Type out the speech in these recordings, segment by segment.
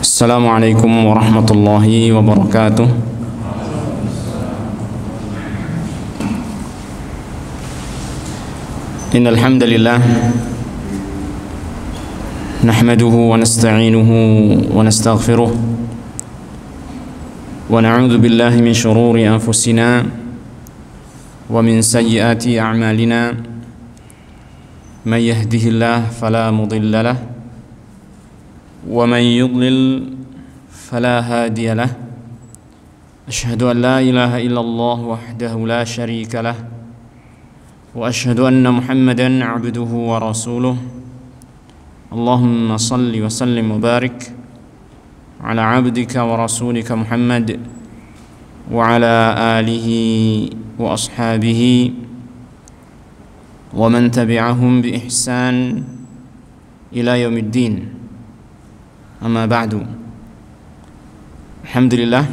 Assalamualaikum warahmatullahi wabarakatuh. Innal hamdalillah nahmaduhu wa nasta'inuhu wa nastaghfiruh wa na'udzu billahi min shururi anfusina wa min sayyiati a'malina. Man yahdihillahu fala mudilla lahu ومن يضلل فلا هادي له أشهد أن لا إله إلا الله وحده لا شريك له وأشهد أن محمدا عبده ورسوله اللهم صل وسلم وبارك على عبدك ورسولك محمد وعلى آله وأصحابه ومن تبعهم بإحسان إلى يوم الدين. Amma ba'du. Alhamdulillah,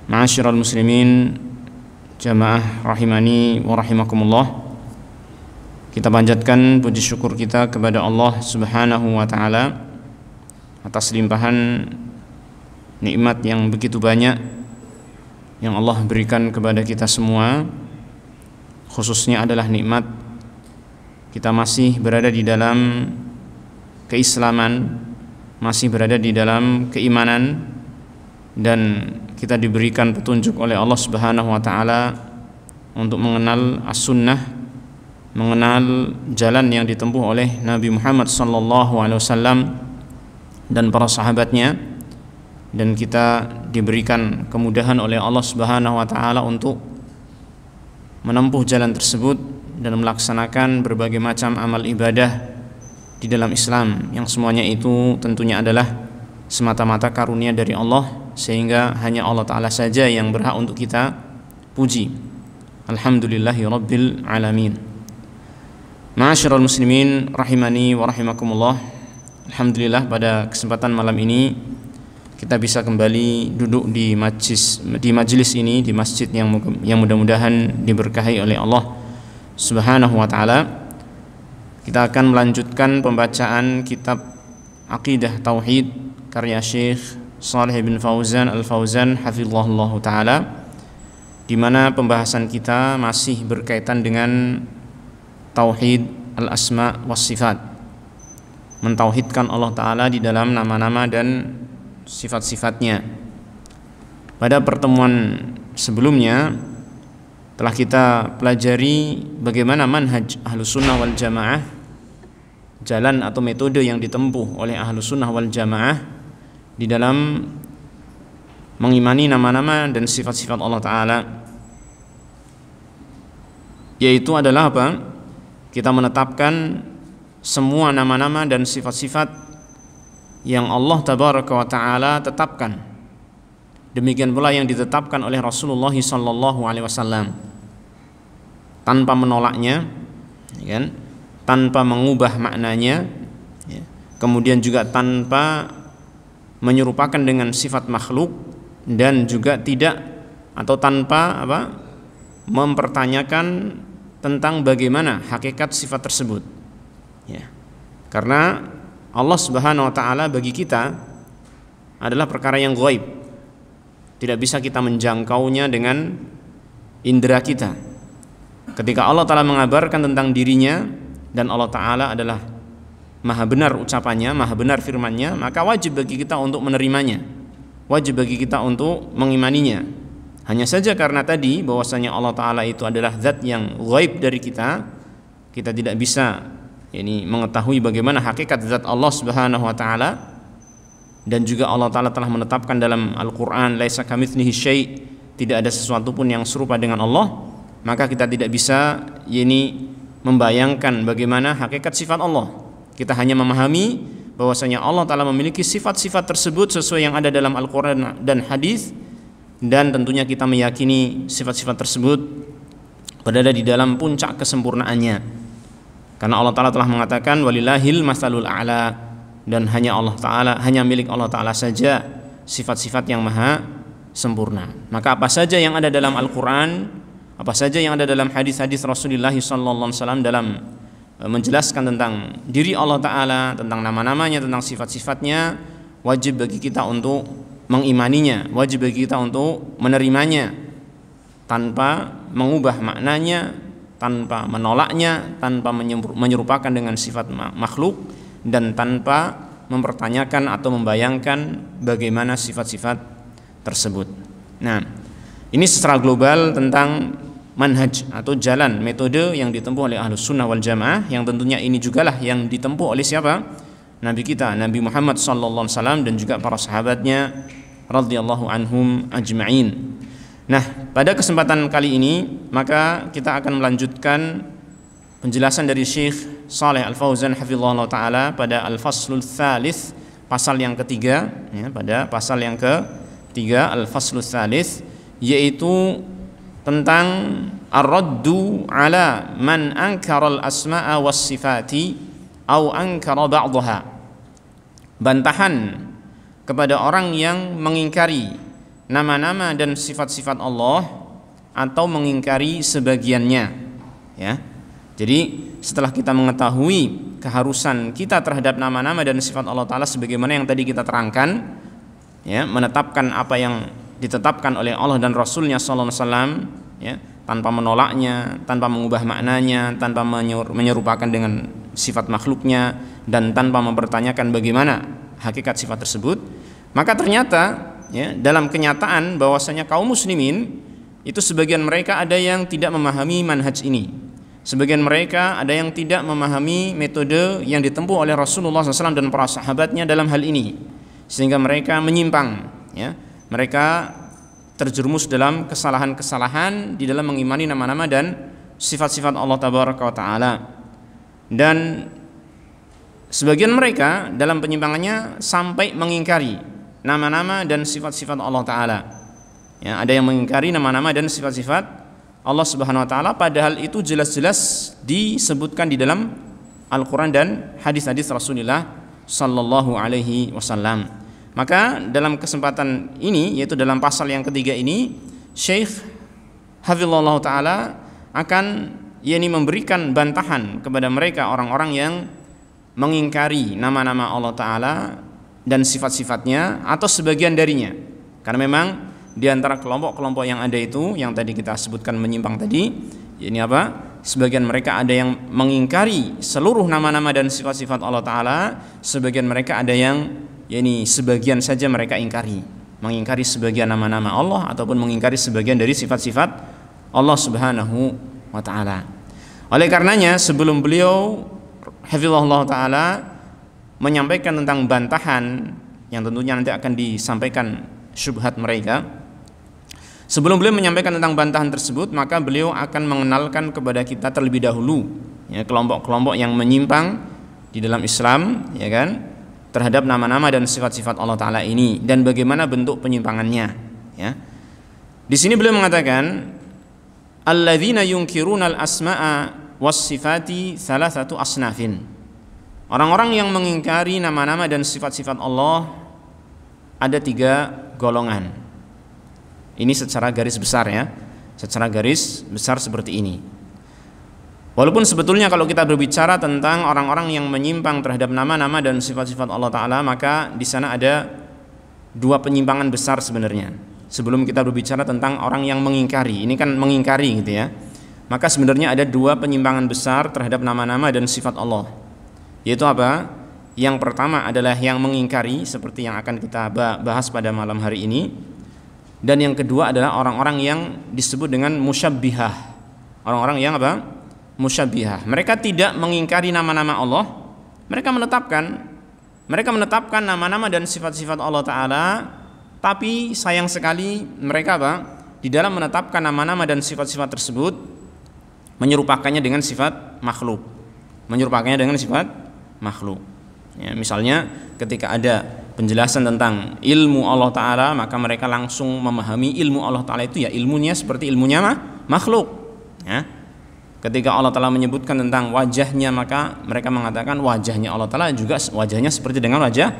ma'asyiral muslimin, jamaah rahimani wa rahimakumullah. Kita panjatkan puji syukur kita kepada Allah Subhanahu wa taala atas limpahan nikmat yang begitu banyak yang Allah berikan kepada kita semua. Khususnya adalah nikmat kita masih berada di dalam keislaman, masih berada di dalam keimanan, dan kita diberikan petunjuk oleh Allah Subhanahu wa taala untuk mengenal as-sunnah, mengenal jalan yang ditempuh oleh Nabi Muhammad sallallahu alaihi wasallam dan para sahabatnya, dan kita diberikan kemudahan oleh Allah Subhanahu wa taala untuk menempuh jalan tersebut dan melaksanakan berbagai macam amal ibadah di dalam Islam, yang semuanya itu tentunya adalah semata-mata karunia dari Allah, sehingga hanya Allah Ta'ala saja yang berhak untuk kita puji. Alhamdulillahi Rabbil Alamin. Ma'asyiral muslimin rahimani wa rahimakumullah. Alhamdulillah, pada kesempatan malam ini kita bisa kembali duduk di majelis ini, di masjid yang mudah-mudahan diberkahi oleh Allah Subhanahu wa taala. Kita akan melanjutkan pembacaan kitab Aqidah Tauhid karya Syekh Shalih bin Fauzan Al-Fauzan hafizahullah ta'ala, di mana pembahasan kita masih berkaitan dengan Tauhid Al-Asma was Sifat, mentauhidkan Allah Ta'ala di dalam nama-nama dan sifat-sifatnya. Pada pertemuan sebelumnya telah kita pelajari bagaimana manhaj Ahlus Sunnah wal Jamaah, jalan atau metode yang ditempuh oleh Ahlus Sunnah wal Jamaah di dalam mengimani nama-nama dan sifat-sifat Allah Ta'ala, yaitu adalah apa? Kita menetapkan semua nama-nama dan sifat-sifat yang Allah Tabaraka wa Ta'ala tetapkan. Demikian pula yang ditetapkan oleh Rasulullah sallallahu alaihi wasallam, tanpa menolaknya, kan? Tanpa mengubah maknanya, ya. Kemudian juga tanpa menyerupakan dengan sifat makhluk, dan juga tidak atau tanpa mempertanyakan tentang bagaimana hakikat sifat tersebut, ya. Karena Allah Subhanahu wa taala bagi kita adalah perkara yang ghaib, tidak bisa kita menjangkaunya dengan indera kita. Ketika Allah Ta'ala mengabarkan tentang dirinya, dan Allah Ta'ala adalah maha benar ucapannya, maha benar firmannya, maka wajib bagi kita untuk menerimanya, wajib bagi kita untuk mengimaninya. Hanya saja karena tadi bahwasanya Allah Ta'ala itu adalah zat yang ghaib dari kita, kita tidak bisa mengetahui bagaimana hakikat zat Allah Subhanahu wa Ta'ala. Dan juga Allah Ta'ala telah menetapkan dalam Al-Quran, laisa kamitslihi syai', tidak ada sesuatu pun yang serupa dengan Allah. Maka kita tidak bisa membayangkan bagaimana hakikat sifat Allah. Kita hanya memahami bahwasanya Allah Ta'ala memiliki sifat-sifat tersebut sesuai yang ada dalam Al-Quran dan hadis, dan tentunya kita meyakini sifat-sifat tersebut berada di dalam puncak kesempurnaannya, karena Allah Ta'ala telah mengatakan walillahil masalul a'la, dan hanya Allah Ta'ala, hanya milik Allah Ta'ala saja sifat-sifat yang maha sempurna. Maka apa saja yang ada dalam Al-Quran, apa saja yang ada dalam hadis-hadis Rasulullah SAW dalam menjelaskan tentang diri Allah Ta'ala, tentang nama-namanya, tentang sifat-sifatnya, wajib bagi kita untuk mengimaninya, wajib bagi kita untuk menerimanya tanpa mengubah maknanya, tanpa menolaknya, tanpa menyerupakan dengan sifat makhluk, dan tanpa mempertanyakan atau membayangkan bagaimana sifat-sifat tersebut. Nah, ini secara global tentang manhaj atau jalan metode yang ditempuh oleh Ahlus Sunnah wal Jamaah, yang tentunya ini jugalah yang ditempuh oleh siapa? Nabi kita, Nabi Muhammad sallallahu alaihi wasallam, dan juga para sahabatnya radhiyallahu anhum ajma'in. Nah, pada kesempatan kali ini maka kita akan melanjutkan penjelasan dari Syekh Shalih Al-Fauzan hafizahullah taala pada Al-Faslul Tsalits, pasal yang ketiga, ya, pada pasal yang ketiga Al-Faslul Tsalits, yaitu tentang ar-raddu ala man ankara al-asma'a was sifati au ankara ba'daha. Bantahan kepada orang yang mengingkari nama-nama dan sifat-sifat Allah atau mengingkari sebagiannya, ya. Jadi setelah kita mengetahui keharusan kita terhadap nama-nama dan sifat Allah Ta'ala sebagaimana yang tadi kita terangkan, ya, menetapkan apa yang ditetapkan oleh Allah dan Rasulnya sallallahu alaihi wasallam, ya, tanpa menolaknya, tanpa mengubah maknanya, tanpa menyerupakan dengan sifat makhluknya, dan tanpa mempertanyakan bagaimana hakikat sifat tersebut. Maka ternyata, ya, dalam kenyataan bahwasanya kaum muslimin itu sebagian mereka ada yang tidak memahami manhaj ini, sebagian mereka ada yang tidak memahami metode yang ditempuh oleh Rasulullah SAW dan para sahabatnya dalam hal ini, sehingga mereka menyimpang, ya, mereka terjerumus dalam kesalahan-kesalahan di dalam mengimani nama-nama dan sifat-sifat Allah Tabaraka wa Ta'ala. Dan sebagian mereka dalam penyimpangannya sampai mengingkari nama-nama dan sifat-sifat Allah Ta'ala, ya, ada yang mengingkari nama-nama dan sifat-sifat Allah Subhanahu Wa Ta'ala, padahal itu jelas-jelas disebutkan di dalam Al-Quran dan hadis-hadis Rasulullah Sallallahu Alaihi Wasallam. Maka dalam kesempatan ini, yaitu dalam pasal yang ketiga ini, Syekh hafizahullah Ta'ala akan memberikan bantahan kepada mereka orang-orang yang mengingkari nama-nama Allah Ta'ala dan sifat-sifatnya atau sebagian darinya. Karena memang di antara kelompok-kelompok yang ada itu, yang tadi kita sebutkan menyimpang tadi, ini apa? Sebagian mereka ada yang mengingkari seluruh nama-nama dan sifat-sifat Allah Ta'ala, sebagian mereka ada yang sebagian saja mereka ingkari, mengingkari sebagian nama-nama Allah ataupun mengingkari sebagian dari sifat-sifat Allah Subhanahu wa Ta'ala. Oleh karenanya, sebelum beliau hafizahullah Ta'ala menyampaikan tentang bantahan yang tentunya nanti akan disampaikan syubhat mereka, sebelum beliau menyampaikan tentang bantahan tersebut, maka beliau akan mengenalkan kepada kita terlebih dahulu, ya, kelompok-kelompok yang menyimpang di dalam Islam, ya kan, terhadap nama-nama dan sifat-sifat Allah Ta'ala ini, dan bagaimana bentuk penyimpangannya, ya. Di sini beliau mengatakan alladzina yunkiruna al-asma'a was sifati thalathatu asnafin. Orang-orang yang mengingkari nama-nama dan sifat-sifat Allah ada 3 golongan. Ini secara garis besar, ya, secara garis besar seperti ini. Walaupun sebetulnya kalau kita berbicara tentang orang-orang yang menyimpang terhadap nama-nama dan sifat-sifat Allah Ta'ala, maka di sana ada 2 penyimpangan besar sebenarnya. Sebelum kita berbicara tentang orang yang mengingkari, ini kan mengingkari gitu, ya, maka sebenarnya ada 2 penyimpangan besar terhadap nama-nama dan sifat Allah. Yaitu apa? Yang pertama adalah yang mengingkari, seperti yang akan kita bahas pada malam hari ini. Dan yang kedua adalah orang-orang yang disebut dengan musyabbihah. Orang-orang yang apa? Musyabbihah. Mereka tidak mengingkari nama-nama Allah, mereka menetapkan nama-nama dan sifat-sifat Allah Ta'ala, tapi sayang sekali mereka apa? Di dalam menetapkan nama-nama dan sifat-sifat tersebut menyerupakannya dengan sifat makhluk, makhluk. Ya, misalnya ketika ada penjelasan tentang ilmu Allah Ta'ala, maka mereka langsung memahami ilmu Allah Ta'ala itu, ya, ilmunya seperti ilmunya makhluk, ya. Ketika Allah Ta'ala menyebutkan tentang wajahnya, maka mereka mengatakan wajahnya Allah Ta'ala juga wajahnya seperti dengan wajah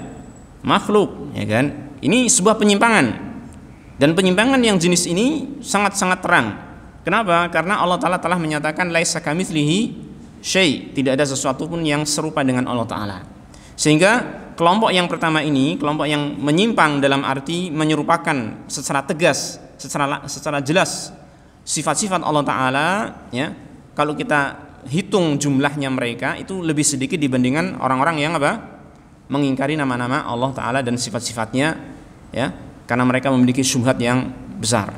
makhluk, ya kan. Ini sebuah penyimpangan, dan penyimpangan yang jenis ini sangat-sangat terang. Kenapa? Karena Allah Ta'ala telah menyatakan laisa kamitslihi syai', tidak ada sesuatu pun yang serupa dengan Allah Ta'ala. Sehingga kelompok yang pertama ini, kelompok yang menyimpang dalam arti menyerupakan secara tegas, secara jelas sifat-sifat Allah Ta'ala, ya, kalau kita hitung jumlahnya mereka itu lebih sedikit dibandingkan orang-orang yang mengingkari nama-nama Allah Ta'ala dan sifat-sifatnya, ya, karena mereka memiliki syubhat yang besar,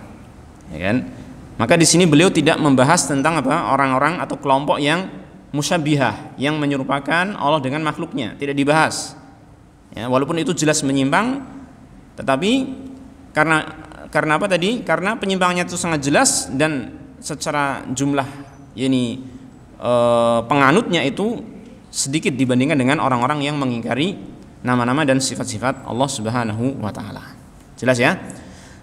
ya kan? Maka di sini beliau tidak membahas tentang orang-orang atau kelompok yang musyabbihah, yang menyerupakan Allah dengan makhluknya, tidak dibahas. Ya, walaupun itu jelas menyimpang, tetapi karena apa tadi? Karena penyimpangannya itu sangat jelas dan secara jumlah penganutnya itu sedikit dibandingkan dengan orang-orang yang mengingkari nama-nama dan sifat-sifat Allah Subhanahu wa taala. Jelas ya?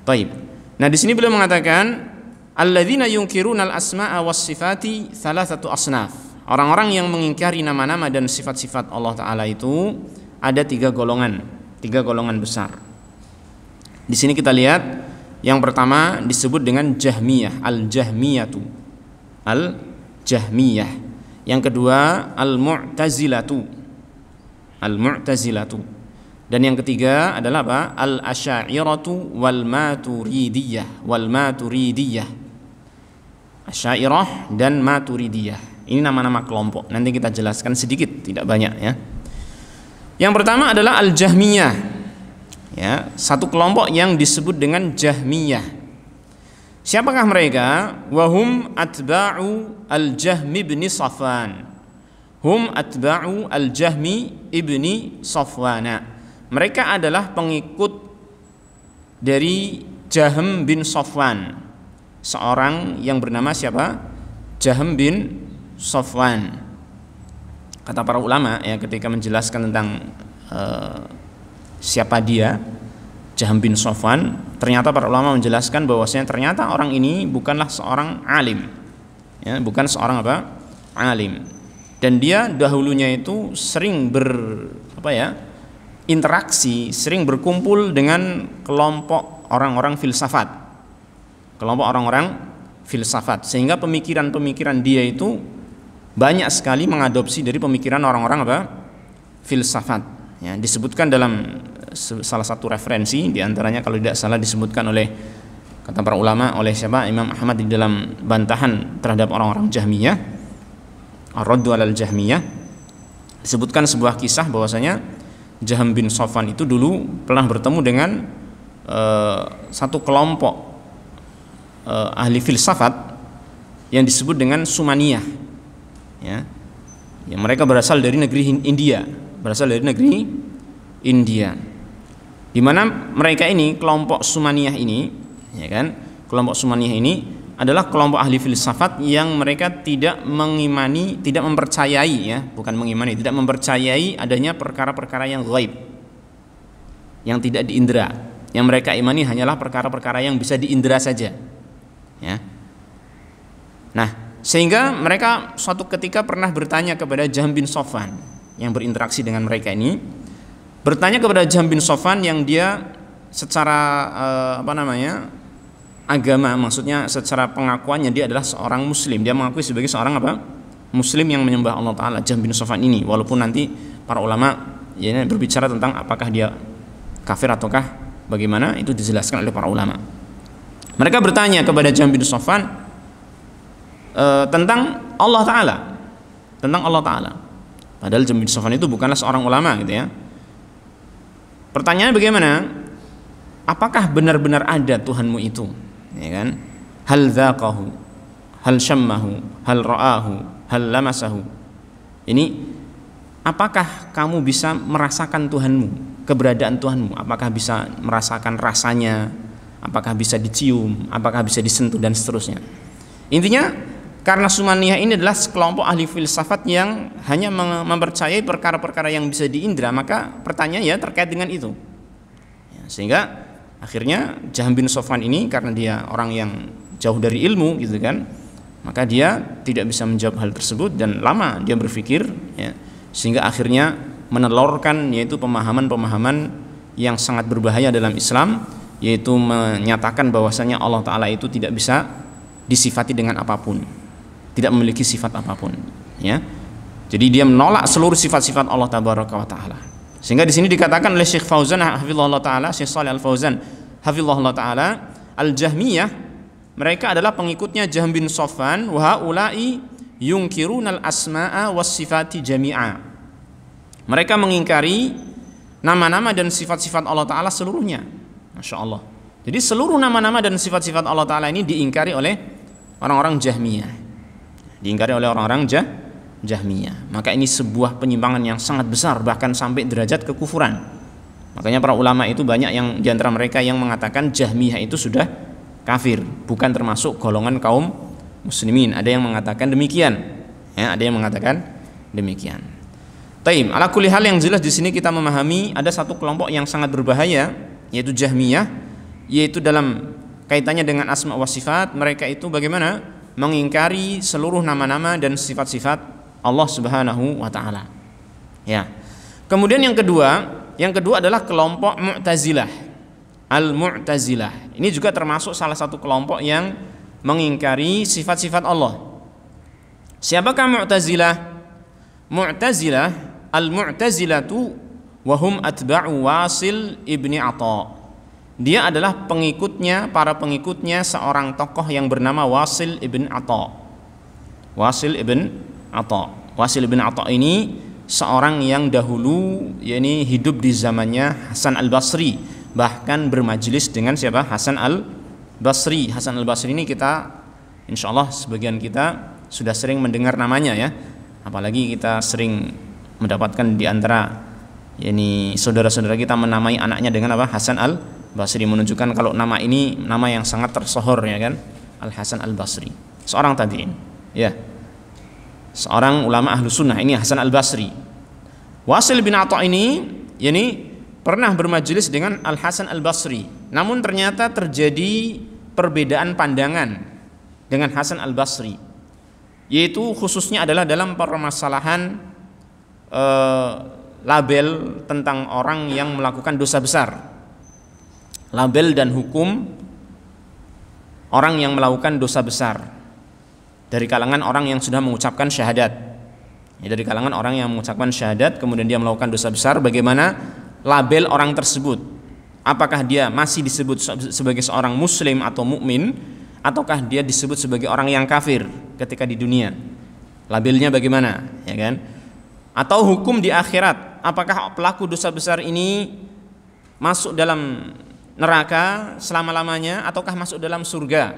Baik. Nah, di sini beliau mengatakan alladzina yunkiruna al-asma'a was-sifati thalathatu asnaf. Orang-orang yang mengingkari nama-nama dan sifat-sifat Allah Ta'ala itu ada tiga golongan besar. Di sini kita lihat yang pertama disebut dengan Jahmiyah, al-Jahmiyatu. Al-Jahmiyah. Yang kedua al-Mu'tazilatu. Al-Mu'tazilatu. Dan yang ketiga adalah apa? Al-Asy'ariyatu wal Maturidiyah. Asy'ariyah dan Maturidiyah. Ini nama-nama kelompok. Nanti kita jelaskan sedikit, tidak banyak ya. Yang pertama adalah Al-Jahmiyah. Ya, satu kelompok yang disebut dengan Jahmiyah. Siapakah mereka? Wahum atba'u Al-Jahmi ibn Safwan. Hum atba'u Al-Jahmi ibni Safwana. Mereka adalah pengikut dari Jahm bin Safwan, seorang yang bernama siapa? Jahm bin Safwan. Kata para ulama ya ketika menjelaskan tentang siapa dia Jahm bin Safwan, ternyata para ulama menjelaskan bahwasanya ternyata orang ini bukanlah seorang alim, ya, bukan seorang alim, dan dia dahulunya itu sering interaksi, sering berkumpul dengan kelompok orang-orang filsafat, sehingga pemikiran-pemikiran dia itu banyak sekali mengadopsi dari pemikiran orang-orang filsafat. Ya, disebutkan dalam salah satu referensi, diantaranya kalau tidak salah disebutkan oleh kata para ulama oleh siapa? Imam Ahmad di dalam bantahan terhadap orang-orang Jahmiyah, Ar-Raddu 'alal Jahmiyah, disebutkan sebuah kisah bahwasanya Jahm bin Safwan itu dulu pernah bertemu dengan satu kelompok ahli filsafat yang disebut dengan Sumaniyah, ya, yang mereka berasal dari negeri India, di mana mereka ini kelompok Sumaniyah ini, ya kan, kelompok Sumaniyah ini adalah kelompok ahli filsafat yang mereka tidak mempercayai adanya perkara-perkara yang gaib, yang tidak diindra. Yang mereka imani hanyalah perkara-perkara yang bisa diindra saja, ya. Nah, sehingga mereka suatu ketika pernah bertanya kepada Jahm bin Safwan yang berinteraksi dengan mereka ini, bertanya kepada Jahm bin Safwan yang dia secara agama, maksudnya secara pengakuannya dia adalah seorang muslim, dia mengakui sebagai seorang muslim yang menyembah Allah Ta'ala, Jahm bin Safwan ini, walaupun nanti para ulama ya berbicara tentang apakah dia kafir ataukah bagaimana, itu dijelaskan oleh para ulama. Mereka bertanya kepada Jahm bin Safwan tentang Allah Ta'ala, padahal Jahm bin Safwan itu bukanlah seorang ulama gitu ya. Pertanyaannya bagaimana? Apakah benar-benar ada Tuhanmu itu? Ya kan? Hal dzaqahu, hal syammahu, hal ra'ahu, hal lamasahu. Ini apakah kamu bisa merasakan Tuhanmu, keberadaan Tuhanmu? Apakah bisa merasakan rasanya? Apakah bisa dicium? Apakah bisa disentuh dan seterusnya? Intinya karena Sumaniyah ini adalah sekelompok ahli filsafat yang hanya mempercayai perkara-perkara yang bisa diindra, maka pertanyaannya terkait dengan itu. Ya, sehingga akhirnya Jahm bin Safwan ini karena dia orang yang jauh dari ilmu gitu kan, maka dia tidak bisa menjawab hal tersebut dan lama dia berpikir, ya, sehingga akhirnya menelurkan yaitu pemahaman-pemahaman yang sangat berbahaya dalam Islam, yaitu menyatakan bahwasanya Allah Ta'ala itu tidak bisa disifati dengan apapun, tidak memiliki sifat apapun, ya. Jadi dia menolak seluruh sifat-sifat Allah Tabaraka wa Ta'ala. Sehingga di sini dikatakan oleh Syekh Fauzan hafizahullah taala, Syekh Shalih Al Fauzan hafizahullah taala, Al-Jahmiyah mereka adalah pengikutnya Jahm bin Safwan, wa haula'i yunkirunal asma'a was sifati jami'a. Mereka mengingkari nama-nama dan sifat-sifat Allah taala seluruhnya. Masya Allah. Jadi seluruh nama-nama dan sifat-sifat Allah taala ini diingkari oleh orang-orang Jahmiyah. Diingkari oleh orang-orang Jahmiyah. Maka ini sebuah penyimpangan yang sangat besar, bahkan sampai derajat kekufuran. Makanya para ulama itu banyak yang diantara mereka yang mengatakan Jahmiyah itu sudah kafir, bukan termasuk golongan kaum muslimin. Ada yang mengatakan demikian, ya, ada yang mengatakan demikian. Taim, ala kulli hal yang jelas di sini kita memahami ada satu kelompok yang sangat berbahaya, yaitu Jahmiyah, yaitu dalam kaitannya dengan asma wa sifat. Mereka itu bagaimana? Mengingkari seluruh nama-nama dan sifat-sifat Allah Subhanahu wa taala. Ya. Kemudian yang kedua adalah kelompok Mu'tazilah. Al-Mu'tazilah. Ini juga termasuk salah satu kelompok yang mengingkari sifat-sifat Allah. Siapakah Mu'tazilah? Mu'tazilah, Al-Mu'tazilatu wa hum atba'u Wasil ibni Atha. Dia adalah para pengikutnya seorang tokoh yang bernama Wasil ibn Atha. Wasil ibn Atha ini seorang yang dahulu yakni hidup di zamannya Hasan Al-Basri, bahkan bermajelis dengan siapa? Hasan Al-Basri. Hasan Al-Basri ini kita insyaallah sebagian kita sudah sering mendengar namanya, ya. Apalagi kita sering mendapatkan di antara yakni saudara-saudara kita menamai anaknya dengan apa? Hasan Al-Basri, menunjukkan kalau nama ini nama yang sangat tersohor, ya kan? Al-Hasan Al-Basri, seorang tabi'in, ya. Seorang ulama ahlu sunnah, ini Hasan Al-Basri. Wasil bin Atha ini pernah bermajelis dengan Al-Hasan Al-Basri. Namun ternyata terjadi perbedaan pandangan dengan Hasan Al-Basri, yaitu khususnya adalah dalam permasalahan label tentang orang yang melakukan dosa besar. Label dan hukum orang yang melakukan dosa besar dari kalangan orang yang sudah mengucapkan syahadat, ya, dari kalangan orang yang mengucapkan syahadat kemudian dia melakukan dosa besar, bagaimana label orang tersebut? Apakah dia masih disebut sebagai seorang muslim atau mukmin, ataukah dia disebut sebagai orang yang kafir ketika di dunia? Labelnya bagaimana, ya kan? Atau hukum di akhirat, apakah pelaku dosa besar ini masuk dalam neraka selama-lamanya ataukah masuk dalam surga?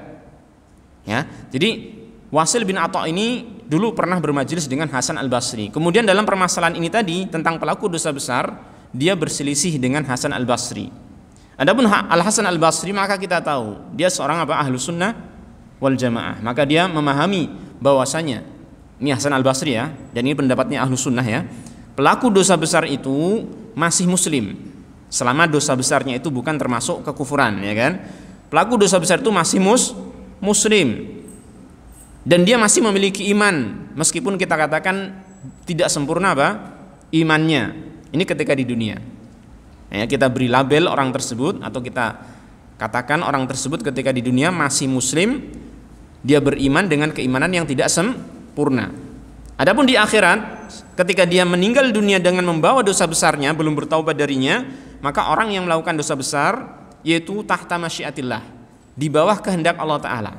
Ya, jadi Wasil bin Atha ini dulu pernah bermajelis dengan Hasan Al-Basri. Kemudian dalam permasalahan ini tadi tentang pelaku dosa besar, dia berselisih dengan Hasan Al-Basri. Adapun Al-Hasan Al-Basri, maka kita tahu dia seorang ahlu sunnah wal jamaah. Maka dia memahami bahwasanya, ini Hasan Al-Basri, ya, dan ini pendapatnya ahlu sunnah, ya, pelaku dosa besar itu masih muslim selama dosa besarnya itu bukan termasuk kekufuran, ya kan? Pelaku dosa besar itu masih muslim dan dia masih memiliki iman, meskipun kita katakan tidak sempurna imannya. Ini ketika di dunia, ya, kita beri label orang tersebut, atau kita katakan orang tersebut ketika di dunia masih muslim, dia beriman dengan keimanan yang tidak sempurna. Adapun di akhirat, ketika dia meninggal dunia dengan membawa dosa besarnya, belum bertaubat darinya, maka orang yang melakukan dosa besar yaitu tahta masyiatillah, di bawah kehendak Allah Ta'ala.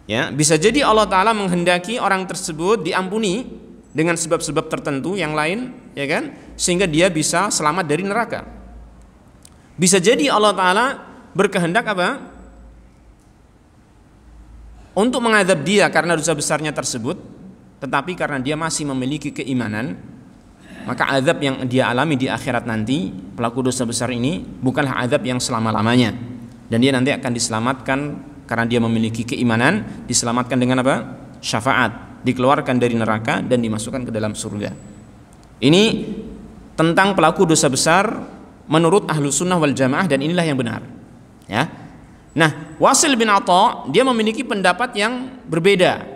Ya, bisa jadi Allah Ta'ala menghendaki orang tersebut diampuni dengan sebab-sebab tertentu yang lain, ya kan, sehingga dia bisa selamat dari neraka. Bisa jadi Allah Ta'ala berkehendak untuk mengadab dia karena dosa besarnya tersebut, tetapi karena dia masih memiliki keimanan, maka azab yang dia alami di akhirat nanti, pelaku dosa besar ini, bukanlah azab yang selama-lamanya, dan dia nanti akan diselamatkan karena dia memiliki keimanan, diselamatkan dengan syafaat, dikeluarkan dari neraka dan dimasukkan ke dalam surga. Ini tentang pelaku dosa besar menurut ahlu sunnah wal jamaah, dan inilah yang benar, ya. Nah, Wasil bin Atha dia memiliki pendapat yang berbeda.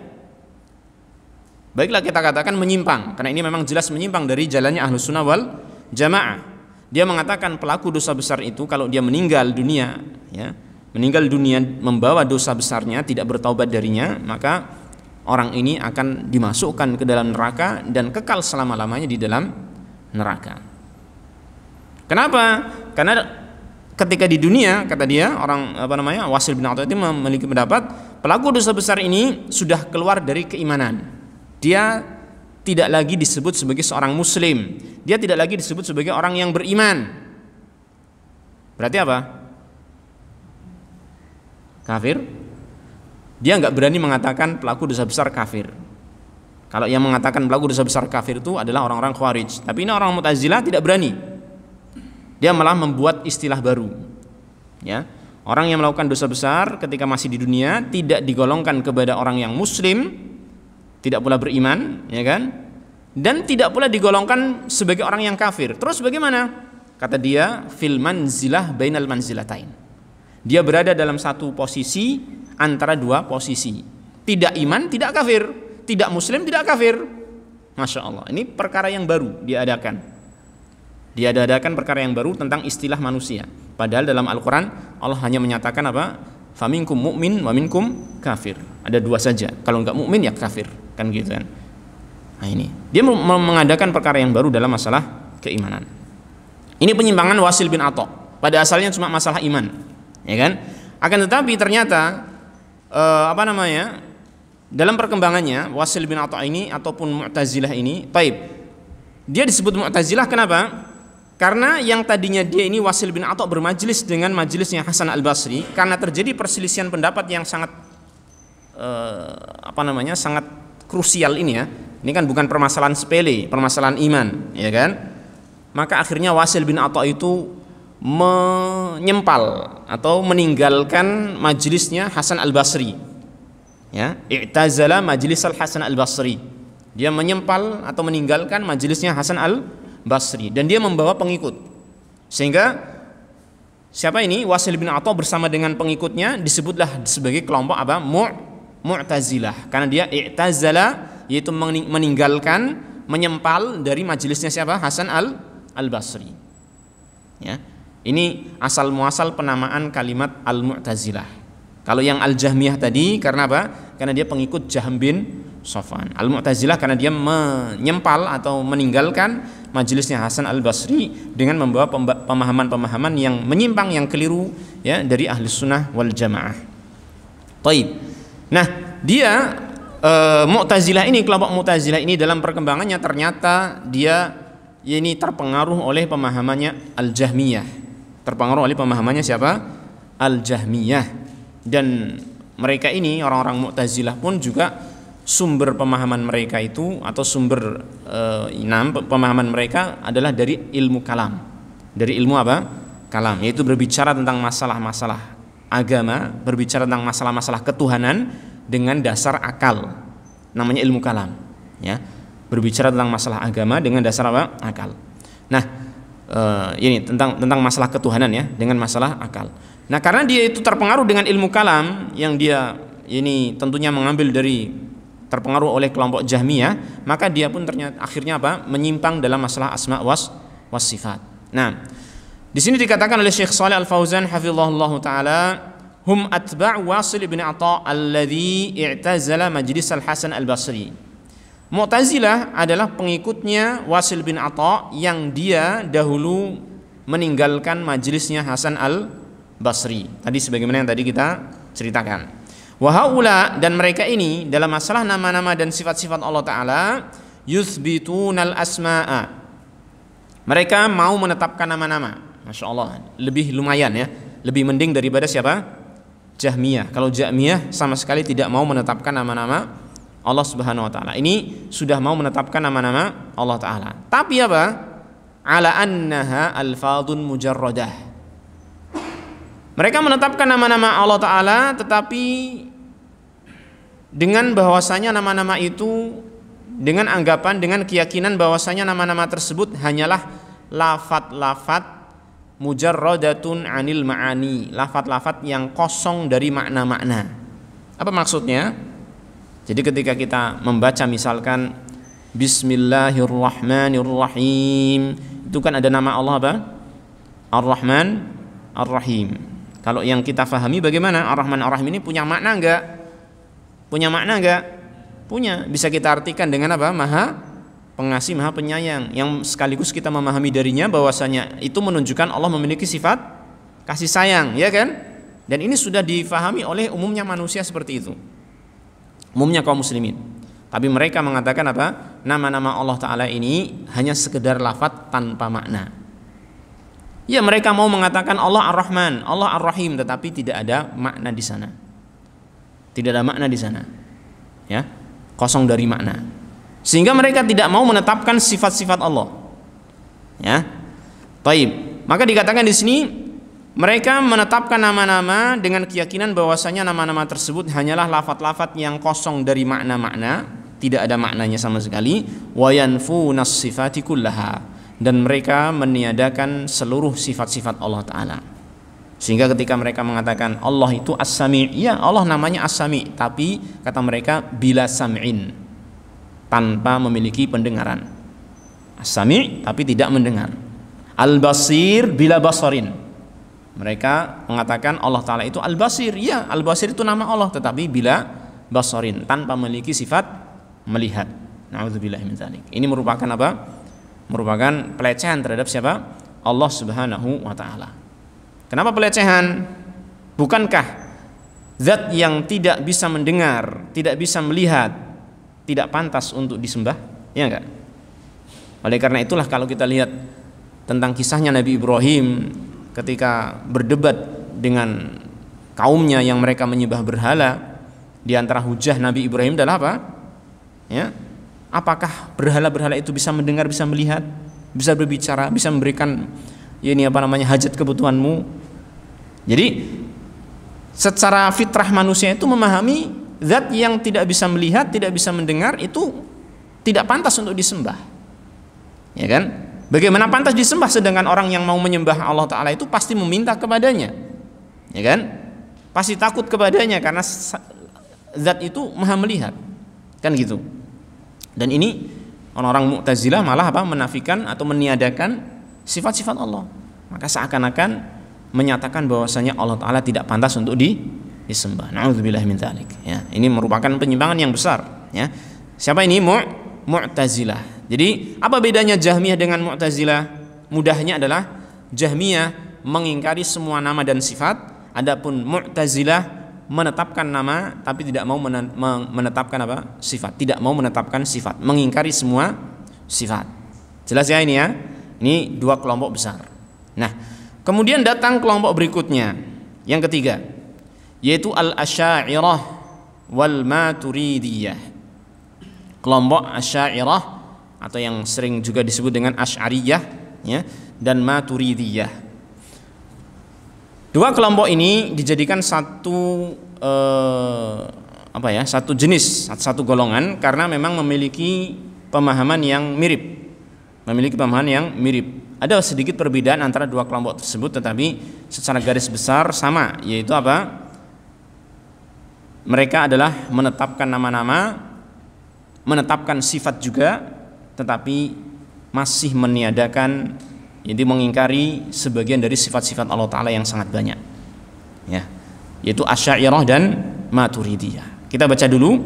Baiklah kita katakan menyimpang, karena ini memang jelas menyimpang dari jalannya ahlu sunnah wal jamaah. Dia mengatakan pelaku dosa besar itu kalau dia meninggal dunia, ya, meninggal dunia membawa dosa besarnya, tidak bertaubat darinya, maka orang ini akan dimasukkan ke dalam neraka dan kekal selama-lamanya di dalam neraka. Kenapa? Karena ketika di dunia, kata dia, orang Wasil bin Atha itu memiliki pendapat pelaku dosa besar ini sudah keluar dari keimanan. Dia tidak lagi disebut sebagai seorang muslim. Dia tidak lagi disebut sebagai orang yang beriman. Berarti apa? Kafir. Dia nggak berani mengatakan pelaku dosa besar kafir. Kalau yang mengatakan pelaku dosa besar kafir itu adalah orang-orang Khawarij. Tapi ini orang Mu'tazilah tidak berani. Dia malah membuat istilah baru. Ya, orang yang melakukan dosa besar ketika masih di dunia tidak digolongkan kepada orang yang muslim, tidak pula beriman, ya kan? Dan tidak pula digolongkan sebagai orang yang kafir. Terus bagaimana? Kata dia, fil manzilah bainal manzilatain. Dia berada dalam satu posisi antara dua posisi. Tidak iman, tidak kafir. Tidak muslim, tidak kafir. Masya Allah. Ini perkara yang baru diadakan. Diadakan perkara yang baru tentang istilah manusia. Padahal dalam Al-Quran Allah hanya menyatakan apa? Faminkum mu'min wa minkum kafir. Ada dua saja. Kalau enggak mukmin ya kafir, kan gitu kan. Nah ini dia mengadakan perkara yang baru dalam masalah keimanan. Ini penyimpangan Wasil bin Atha. Pada asalnya cuma masalah iman, ya kan? Akan tetapi ternyata dalam perkembangannya Wasil bin Atha ini ataupun Mu'tazilah ini, dia disebut Mu'tazilah kenapa? Karena yang tadinya dia ini Wasil bin Atha bermajlis dengan majelisnya Hasan al-Basri, karena terjadi perselisihan pendapat yang sangat sangat krusial ini ya. Ini kan bukan permasalahan sepele, permasalahan iman, ya kan? Maka akhirnya Wasil bin Atha itu menyempal atau meninggalkan majelisnya Hasan al-Basri. Ya, i'tazala majlis al-Hasan al-Basri. Dia menyempal atau meninggalkan majelisnya Hasan al-Basri dan dia membawa pengikut. Sehingga siapa ini? Wasil bin Atha bersama dengan pengikutnya disebutlah sebagai kelompok apa? Mu'tazilah. Karena dia i'tazala, yaitu meninggalkan, menyempal dari majelisnya siapa? Hasan al-Basri. Ya. Ini asal muasal penamaan kalimat al-Mu'tazilah. Kalau yang al-Jahmiyah tadi karena apa? Karena dia pengikut Jahm bin Safwan. Al-Mu'tazilah karena dia menyempal atau meninggalkan majelisnya Hasan al-Basri dengan membawa pemahaman-pemahaman yang menyimpang, yang keliru ya dari ahli sunnah wal jamaah. Taib. Nah, dia Mu'tazilah ini, kelompok Mu'tazilah ini dalam perkembangannya ternyata dia ini terpengaruh oleh pemahamannya al-Jahmiyah. Terpengaruh oleh pemahamannya siapa? Al-Jahmiyah. Dan mereka ini orang-orang Mu'tazilah pun juga sumber pemahaman mereka itu atau sumber pemahaman mereka adalah dari ilmu kalam. Dari ilmu apa? Kalam, yaitu berbicara tentang masalah-masalah agama, berbicara tentang masalah-masalah ketuhanan dengan dasar akal. Namanya ilmu kalam, ya. Berbicara tentang masalah agama dengan dasar apa? Akal. Nah, ini tentang masalah ketuhanan ya, dengan masalah akal. Nah, karena dia itu terpengaruh dengan ilmu kalam yang dia ini tentunya mengambil dari terpengaruh oleh kelompok Jahmiyah, maka dia pun ternyata akhirnya apa? Menyimpang dalam masalah asma was sifat. Nah, di sini dikatakan oleh Syekh Shalih Al-Fauzan hafizahullah taala, hum atba' Wasil bin Atha alladhi i'tazala majlis al-Hasan al-Basri. Mu'tazilah adalah pengikutnya Wasil bin Atha yang dia dahulu meninggalkan majelisnya Hasan al-Basri. Tadi sebagaimana yang tadi kita ceritakan. Wa haula, dan mereka ini dalam masalah nama-nama dan sifat-sifat Allah Ta'ala yuthbitunal asma'a. Mereka mau menetapkan nama-nama. Masya Allah, lebih lumayan ya, lebih mending daripada siapa? Jahmiyah. Kalau Jahmiyah sama sekali tidak mau menetapkan nama-nama Allah Subhanahu wa taala. Ini sudah mau menetapkan nama-nama Allah Ta'ala. Tapi apa? Ala annaha alfadun mujarradah. Mereka menetapkan nama-nama Allah Ta'ala tetapi dengan bahwasanya nama-nama itu, dengan anggapan, dengan keyakinan bahwasanya nama-nama tersebut hanyalah lafat-lafat mujarradatun anil ma'ani, lafat-lafat yang kosong dari makna-makna. Apa maksudnya? Jadi ketika kita membaca misalkan Bismillahirrahmanirrahim, itu kan ada nama Allah apa? Ar-Rahman Ar-Rahim. Kalau yang kita fahami bagaimana? Ar-Rahman Ar-Rahim ini punya makna enggak? Punya makna enggak? Punya. Bisa kita artikan dengan apa? Pengasih, Maha Penyayang, yang sekaligus kita memahami darinya bahwasanya itu menunjukkan Allah memiliki sifat kasih sayang, ya kan? Dan ini sudah difahami oleh umumnya manusia seperti itu, umumnya kaum muslimin. Tapi mereka mengatakan apa? Nama-nama Allah Ta'ala ini hanya sekedar lafadz tanpa makna. Ya, mereka mau mengatakan Allah Ar-Rahman, Allah Ar-Rahim, tetapi tidak ada makna di sana. Tidak ada makna di sana. Ya, kosong dari makna. Sehingga mereka tidak mau menetapkan sifat-sifat Allah. Ya. Taib. Maka dikatakan di sini mereka menetapkan nama-nama dengan keyakinan bahwasanya nama-nama tersebut hanyalah lafadz-lafadz yang kosong dari makna-makna, tidak ada maknanya sama sekali. Wa yanfunas sifati kullaha, dan mereka meniadakan seluruh sifat-sifat Allah Ta'ala. Sehingga ketika mereka mengatakan Allah itu As-Sami', ya Allah namanya As-Sami', tapi kata mereka bila sam'in, tanpa memiliki pendengaran. As-Sami' tapi tidak mendengar. Al-Basir bila basarin, mereka mengatakan Allah Ta'ala itu Al-Basir, ya Al-Basir itu nama Allah, tetapi bila basarin, tanpa memiliki sifat melihat. Na'udzubillah min dzalik. Ini merupakan apa? Merupakan pelecehan terhadap siapa? Allah Subhanahu wa Ta'ala. Kenapa pelecehan? Bukankah zat yang tidak bisa mendengar, tidak bisa melihat, tidak pantas untuk disembah? Ya enggak? Oleh karena itulah kalau kita lihat tentang kisahnya Nabi Ibrahim ketika berdebat dengan kaumnya yang mereka menyembah berhala, di antara hujah Nabi Ibrahim adalah apa? Ya, apakah berhala-berhala itu bisa mendengar, bisa melihat, bisa berbicara, bisa memberikan hajat kebutuhanmu? Jadi secara fitrah manusia itu memahami zat yang tidak bisa melihat, tidak bisa mendengar itu tidak pantas untuk disembah. Ya kan? Bagaimana pantas disembah sedangkan orang yang mau menyembah Allah Ta'ala itu pasti meminta kepadanya. Ya kan? Pasti takut kepadanya karena zat itu maha melihat. Kan gitu. Dan ini orang-orang Mu'tazilah malah apa? Menafikan atau meniadakan sifat-sifat Allah. Maka seakan-akan menyatakan bahwasanya Allah Ta'ala tidak pantas untuk disembah. Na'udzubillah min dzalik. Ya, ini merupakan penyimpangan yang besar, ya. Siapa ini? Mu'tazilah. Jadi, apa bedanya Jahmiyah dengan Mu'tazilah? Mudahnya adalah Jahmiyah mengingkari semua nama dan sifat, adapun Mu'tazilah menetapkan nama tapi tidak mau menetapkan apa? Sifat. Tidak mau menetapkan sifat, mengingkari semua sifat. Jelas ya ini ya? Ini dua kelompok besar. Nah, kemudian datang kelompok berikutnya, yang ketiga, yaitu al-Asy'ariyah wal Maturidiyah. Kelompok Asy'ariyah atau yang sering juga disebut dengan Asy'ariyah, ya, dan Maturidiyah. Dua kelompok ini dijadikan satu satu jenis, satu golongan karena memang memiliki pemahaman yang mirip. Ada sedikit perbedaan antara dua kelompok tersebut, tetapi secara garis besar sama, yaitu apa? Mereka adalah menetapkan nama-nama, menetapkan sifat juga, tetapi masih meniadakan, jadi mengingkari sebagian dari sifat-sifat Allah Ta'ala yang sangat banyak, ya, yaitu Asy'ariyah dan Maturidiyah. Kita baca dulu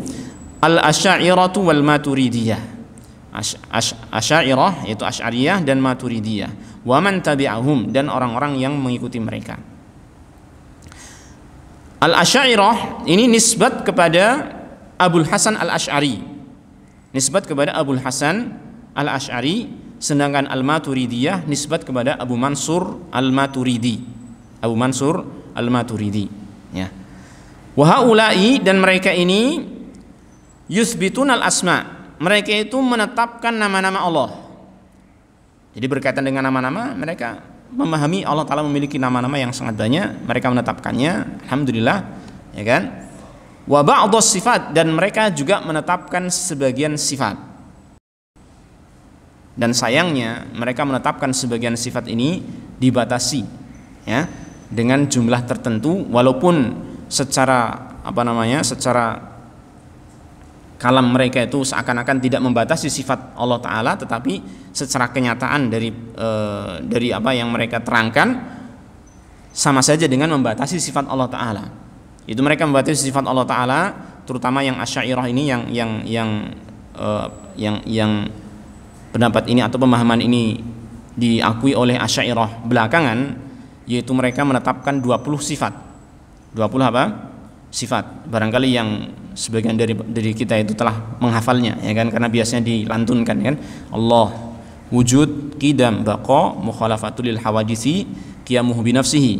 al-Asy'ariyatu wal Maturidiyah. Asy'ariyah yaitu Asy'ariyah dan Maturidiyah, wa man tabi'ahum, dan orang-orang yang mengikuti mereka. Al-Asy'ariyah ini nisbat kepada Abul Hasan Al-Asy'ari. Nisbat kepada Abul Hasan Al-Asy'ari, sedangkan Al-Maturidiyah nisbat kepada Abu Mansur Al-Maturidi. Abu Mansur Al-Maturidi, ya. Wa haula'i, dan mereka ini yusbitun al-asma', mereka itu menetapkan nama-nama Allah. Jadi berkaitan dengan nama-nama, mereka memahami Allah Ta'ala memiliki nama-nama yang sangat banyak, mereka menetapkannya, alhamdulillah, ya kan? Wa ba'dhus sifat, dan mereka juga menetapkan sebagian sifat. Dan sayangnya mereka menetapkan sebagian sifat ini dibatasi, ya, dengan jumlah tertentu, walaupun secara secara kalam mereka itu seakan-akan tidak membatasi sifat Allah Ta'ala, tetapi secara kenyataan dari apa yang mereka terangkan sama saja dengan membatasi sifat Allah Ta'ala. Itu mereka membatasi sifat Allah Ta'ala, terutama yang Asy'ariyah ini yang pendapat ini atau pemahaman ini diakui oleh Asy'ariyah belakangan, yaitu mereka menetapkan 20 sifat. 20 apa? Sifat. Barangkali yang sebagian dari kita itu telah menghafalnya, ya kan, karena biasanya dilantunkan, kan. Allah, wujud, qidam, baqa, mukhalafatul lil hawadisi, qiyamuhu bi nafsihi,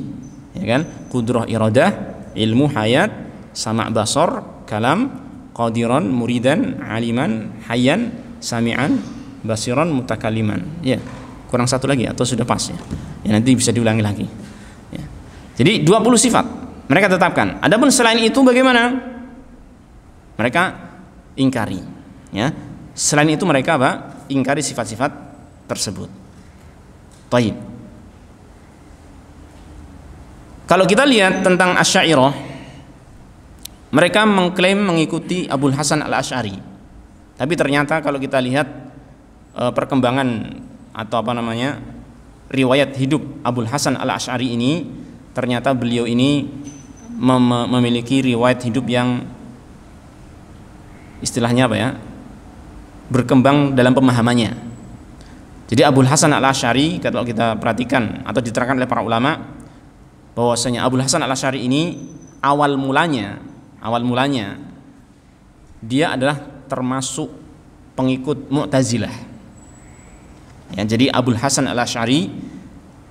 ya kan, qudrah iradah, ilmu hayat, sama' basar, kalam, qadiran, muridan, aliman, hayyan, sami'an, basiran, mutakalliman. Ya, kurang satu lagi atau sudah pas ya? Ya, nanti bisa diulangi lagi. Ya. Jadi 20 sifat mereka tetapkan. Adapun selain itu bagaimana? Mereka ingkari. Ya. Selain itu mereka apa? Ingkari sifat-sifat tersebut. Baik. Kalau kita lihat tentang Asy'ariyah, mereka mengklaim mengikuti Abul Hasan Al-Asy'ari. Tapi ternyata kalau kita lihat perkembangan atau riwayat hidup Abul Hasan Al-Asy'ari ini, ternyata beliau ini memiliki riwayat hidup yang istilahnya berkembang dalam pemahamannya. Jadi Abul Hasan Al-Asy'ari, kalau kita perhatikan atau diterangkan oleh para ulama, bahwasanya Abul Hasan Al-Asy'ari ini awal mulanya dia adalah termasuk pengikut Mu'tazilah. Ya, jadi Abul Hasan Al-Asy'ari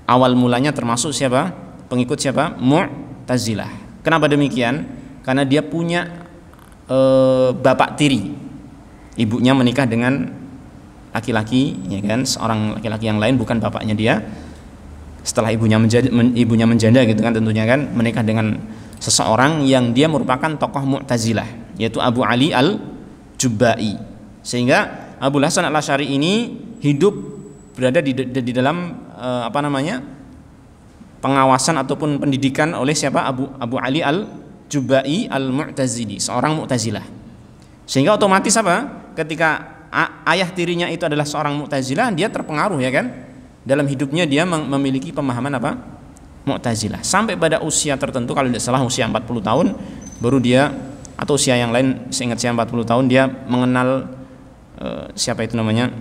awal mulanya termasuk siapa? Pengikut siapa? Mu'tazilah. Kenapa demikian? Karena dia punya bapak tiri. Ibunya menikah dengan laki-laki, ya kan, seorang laki-laki yang lain, bukan bapaknya dia. Setelah ibunya menjanda gitu kan, tentunya kan, menikah dengan seseorang yang dia merupakan tokoh Mu'tazilah, yaitu Abu Ali Al-Jubba'i. Sehingga Abul Hasan Al-Asy'ari ini hidup berada di dalam pengawasan ataupun pendidikan oleh siapa? Abu Ali Al-Jubba'i Al-Mu'tazili, seorang Mu'tazilah. Sehingga otomatis ketika ayah tirinya itu adalah seorang Mu'tazilah, dia terpengaruh, ya kan? Dalam hidupnya dia memiliki pemahaman Mu'tazilah. Sampai pada usia tertentu, kalau tidak salah usia 40 tahun, baru dia, atau usia yang lain, seingat saya 40 tahun, dia mengenal siapa itu namanya?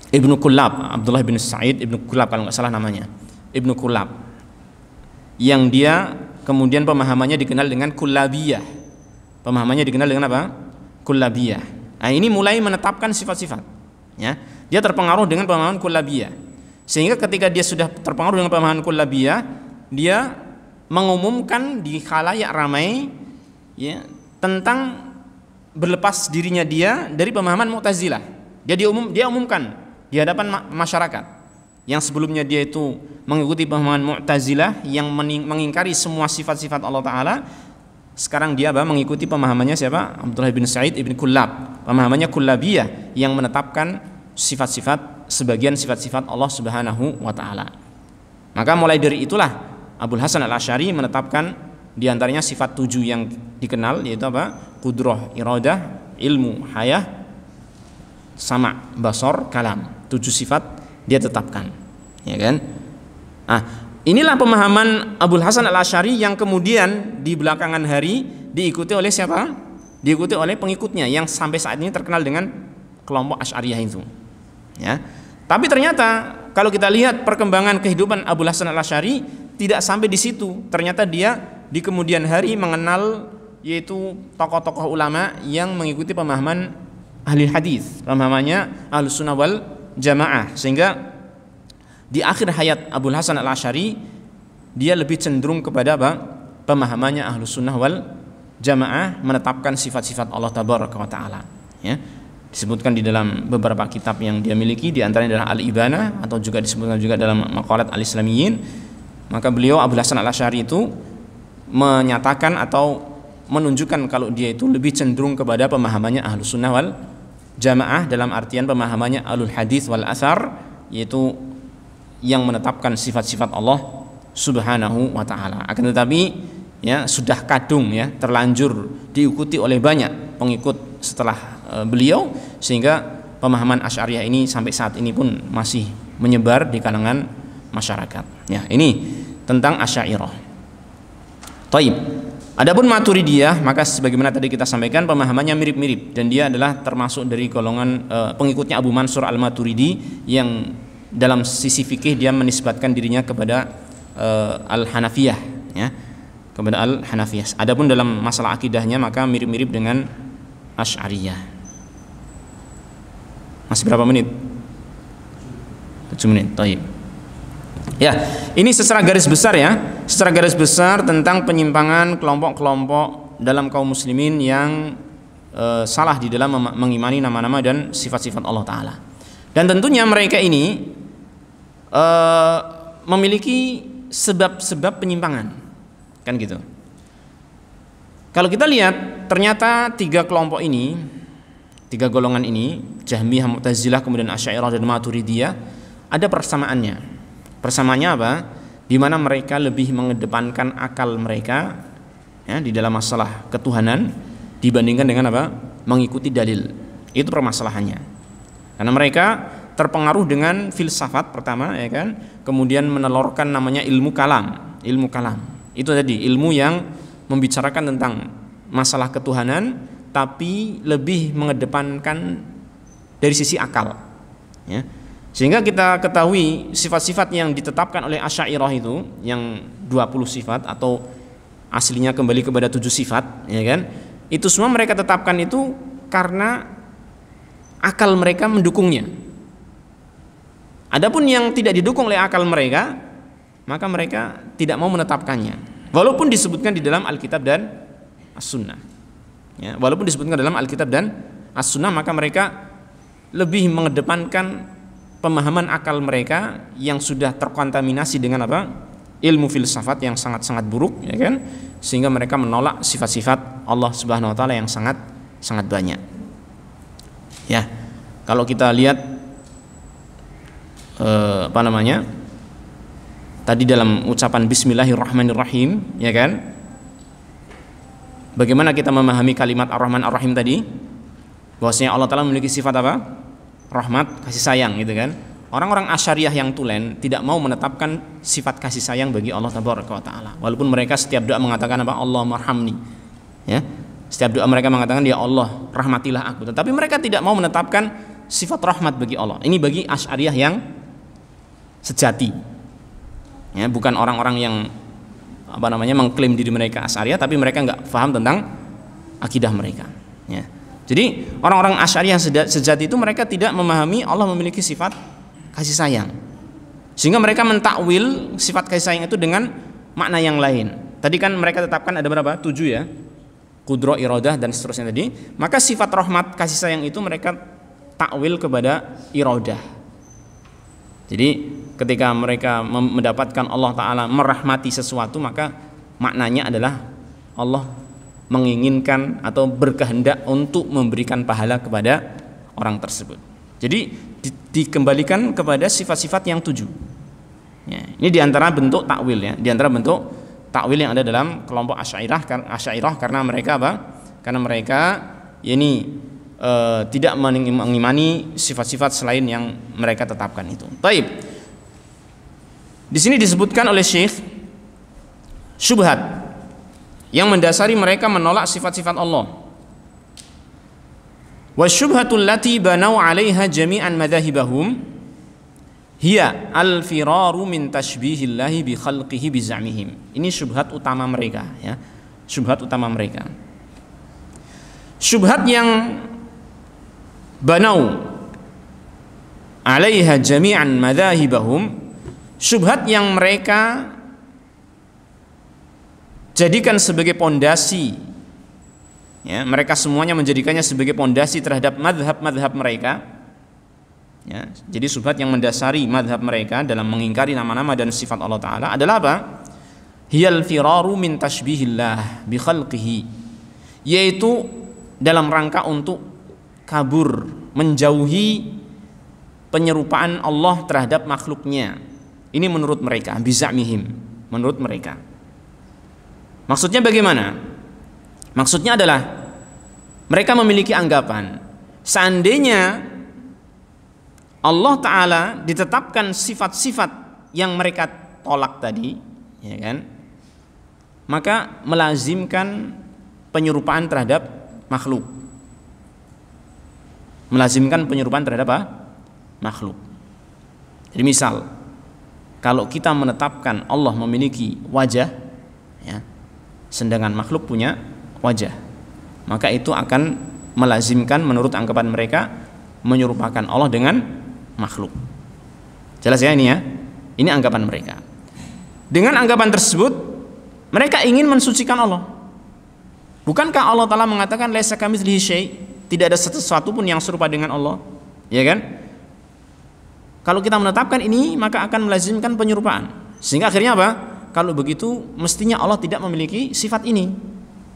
Ibnu Kullab, Abdullah bin Sa'id Ibnu Kullab kalau nggak salah namanya. Ibnu Kullab. Yang dia kemudian pemahamannya dikenal dengan Kullabiyah. Pemahamannya dikenal dengan apa? Kullabiyah. Nah, ini mulai menetapkan sifat-sifat. Ya. Dia terpengaruh dengan pemahaman Kullabiyah. Sehingga ketika dia sudah terpengaruh dengan pemahaman Kullabiyah, dia mengumumkan di khalayak ramai, ya, tentang berlepas dirinya dia dari pemahaman Mu'tazilah. Dia umumkan di hadapan masyarakat. Yang sebelumnya dia itu mengikuti pemahaman Mu'tazilah yang mengingkari semua sifat-sifat Allah Ta'ala, sekarang dia mengikuti pemahamannya siapa? Abdullah bin Sa'id Ibn Kullab, pemahamannya Kullabiyah yang menetapkan sebagian sifat-sifat Allah Subhanahu wa Ta'ala. Maka mulai dari itulah Abul Hasan Al-Asy'ari menetapkan diantaranya sifat 7 yang dikenal, yaitu qudrah, iradah, ilmu, hayah, sama', basar, kalam. 7 sifat dia tetapkan, ya kan? Nah, inilah pemahaman Abul Hasan Al-Asy'ari yang kemudian di belakangan hari diikuti oleh siapa? Diikuti oleh pengikutnya yang sampai saat ini terkenal dengan kelompok Asy'ariyah itu. Ya. Tapi ternyata kalau kita lihat perkembangan kehidupan Abul Hasan Al-Asy'ari tidak sampai di situ. Ternyata dia di kemudian hari mengenal yaitu tokoh-tokoh ulama yang mengikuti pemahaman ahli hadis, pemahamannya Ahlus Sunnah wal Jamaah, sehingga di akhir hayat Abul Hasan Al-Asy'ari dia lebih cenderung kepada pemahamannya Ahlus Sunnah wal Jamaah, menetapkan sifat-sifat Allah Tabaraka wa Ta'ala, ya. Disebutkan di dalam beberapa kitab yang dia miliki, di antaranya adalah Al-Ibana, atau juga disebutkan juga dalam Maqalat Al-Islamiyyin. Maka beliau Abul Hasan Al-Asy'ari itu menyatakan atau menunjukkan kalau dia itu lebih cenderung kepada pemahamannya Ahlus Sunnah wal Jamaah, dalam artian pemahamannya Ahlul Hadis wal Athar, yaitu yang menetapkan sifat-sifat Allah Subhanahu wa Ta'ala. Akan tetapi ya sudah kadung, ya, terlanjur diikuti oleh banyak pengikut setelah beliau, sehingga pemahaman Asy'ariyah ini sampai saat ini pun masih menyebar di kalangan masyarakat. Ya, ini tentang Asy'ariyah. Taib. Adapun Maturidiyah, maka sebagaimana tadi kita sampaikan pemahamannya mirip-mirip, dan dia adalah termasuk dari golongan pengikutnya Abu Mansur Al-Maturidi yang dalam sisi fikih dia menisbatkan dirinya kepada Al-Hanafiyah, ya, kepada Al-Hanafiyah. Adapun dalam masalah akidahnya maka mirip-mirip dengan Asy'ariyah. Masih berapa menit? 7 menit. Baik. Ya, ini secara garis besar ya, secara garis besar tentang penyimpangan kelompok-kelompok dalam kaum muslimin yang salah di dalam mengimani nama-nama dan sifat-sifat Allah Ta'ala. Dan tentunya mereka ini memiliki sebab-sebab penyimpangan, kan gitu. Kalau kita lihat, ternyata 3 kelompok ini, 3 golongan ini, Jahmiyah, Mu'tazilah, kemudian Asy'ariyah dan Maturidiyah, ada persamaannya. Persamaannya apa? Di mana mereka lebih mengedepankan akal mereka, ya, di dalam masalah ketuhanan dibandingkan dengan apa? Mengikuti dalil. Itu permasalahannya. Karena mereka terpengaruh dengan filsafat pertama, ya kan? Kemudian menelurkan namanya ilmu kalam. Ilmu kalam. Itu tadi ilmu yang membicarakan tentang masalah ketuhanan tapi lebih mengedepankan dari sisi akal, ya. Sehingga kita ketahui sifat-sifat yang ditetapkan oleh Asy'ariyah itu yang 20 sifat atau aslinya kembali kepada 7 sifat, ya kan? Itu semua mereka tetapkan itu karena akal mereka mendukungnya. Adapun yang tidak didukung oleh akal mereka, maka mereka tidak mau menetapkannya. Walaupun disebutkan di dalam Alkitab dan As-Sunnah. Ya, walaupun disebutkan dalam Alkitab dan As-Sunnah, maka mereka lebih mengedepankan pemahaman akal mereka yang sudah terkontaminasi dengan apa? Ilmu filsafat yang sangat-sangat buruk, ya kan? Sehingga mereka menolak sifat-sifat Allah Subhanahu wa taala yang sangat banyak. Ya. Kalau kita lihat tadi dalam ucapan bismillahirrahmanirrahim, ya kan? Bagaimana kita memahami kalimat Ar-Rahman Ar-Rahim tadi? Bahwasanya Allah Ta'ala memiliki sifat apa? Rahmat, kasih sayang, gitu kan. Orang-orang Asy'ariyah yang tulen tidak mau menetapkan sifat kasih sayang bagi Allah Ta'ala. Walaupun mereka setiap doa mengatakan apa? Allah marhamni, ya. Setiap doa mereka mengatakan ya Allah rahmatilah aku. Tetapi mereka tidak mau menetapkan sifat rahmat bagi Allah. Ini bagi Asy'ariyah yang sejati, ya, bukan orang-orang yang mengklaim diri mereka Asy'ariyah tapi mereka nggak paham tentang akidah mereka, ya. Jadi orang-orang Asy'ariyah sejati itu mereka tidak memahami Allah memiliki sifat kasih sayang, sehingga mereka mentakwil sifat kasih sayang itu dengan makna yang lain. Tadi kan mereka tetapkan ada berapa? 7, ya, Qudrah, iradah dan seterusnya tadi. Maka sifat rahmat kasih sayang itu mereka takwil kepada iradah. Jadi ketika mereka mendapatkan Allah Ta'ala merahmati sesuatu, maka maknanya adalah Allah menginginkan atau berkehendak untuk memberikan pahala kepada orang tersebut. Jadi dikembalikan kepada sifat-sifat yang 7, ya, ini diantara bentuk takwil, ya, diantara bentuk takwil yang ada dalam kelompok Asy'ariyah karena mereka apa? Karena mereka ini tidak mengimani sifat-sifat selain yang mereka tetapkan itu. Baik. Di sini disebutkan oleh Syekh syubhat yang mendasari mereka menolak sifat-sifat Allah. Wasyubhatul lati banau 'alaiha jami'an madzahibahum hiya al-firaru min tashbihillahi bi khalqihi bi za'mihim. Ini syubhat utama mereka, ya. Syubhat utama mereka. Syubhat yang banau 'alaiha jami'an madzahibahum, syubhat yang mereka jadikan sebagai pondasi, ya, mereka semuanya menjadikannya sebagai pondasi terhadap madhab-madhab mereka, ya. Jadi syubhat yang mendasari madhab mereka dalam mengingkari nama-nama dan sifat Allah Ta'ala adalah apa? Hiyal firaru min tashbihillah bi khalqihi, yaitu dalam rangka untuk kabur, menjauhi penyerupaan Allah terhadap makhluknya. Ini menurut mereka, bizamihim, menurut mereka. Maksudnya bagaimana? Maksudnya adalah mereka memiliki anggapan seandainya Allah Ta'ala ditetapkan sifat-sifat yang mereka tolak tadi, ya kan, maka melazimkan penyerupaan terhadap makhluk. Melazimkan penyerupaan terhadap apa? Makhluk. Jadi misal, kalau kita menetapkan Allah memiliki wajah, ya, sedangkan makhluk punya wajah, maka itu akan melazimkan menurut anggapan mereka menyerupakan Allah dengan makhluk. Jelas ya ini ya? Ini anggapan mereka. Dengan anggapan tersebut, mereka ingin mensucikan Allah. Bukankah Allah Ta'ala mengatakan laisa kamitslihi syai', tidak ada sesuatu pun yang serupa dengan Allah, ya kan? Kalau kita menetapkan ini, maka akan melazimkan penyerupaan. Sehingga akhirnya apa? Kalau begitu, mestinya Allah tidak memiliki sifat ini,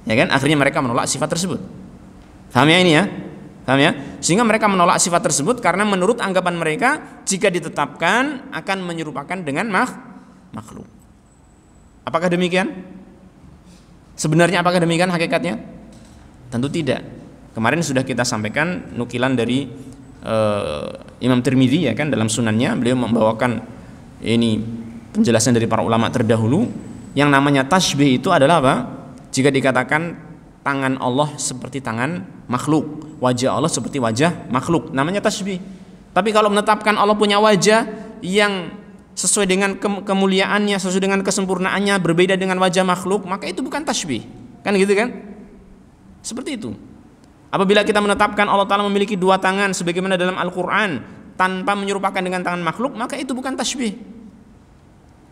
ya kan? Akhirnya mereka menolak sifat tersebut. Paham ya ini ya? Paham ya? Sehingga mereka menolak sifat tersebut karena menurut anggapan mereka, jika ditetapkan akan menyerupakan dengan makhluk. Apakah demikian? Sebenarnya apakah demikian hakikatnya? Tentu tidak. Kemarin sudah kita sampaikan nukilan dari Imam Tirmidzi, ya kan, dalam sunannya beliau membawakan ini penjelasan dari para ulama terdahulu. Yang namanya tasbih itu adalah apa? Jika dikatakan tangan Allah seperti tangan makhluk, wajah Allah seperti wajah makhluk, namanya tasbih. Tapi kalau menetapkan Allah punya wajah yang sesuai dengan kemuliaannya, sesuai dengan kesempurnaannya, berbeda dengan wajah makhluk, maka itu bukan tasbih. Kan gitu kan? Seperti itu. Apabila kita menetapkan Allah Ta'ala memiliki dua tangan sebagaimana dalam Al-Quran tanpa menyerupakan dengan tangan makhluk, maka itu bukan tasbih.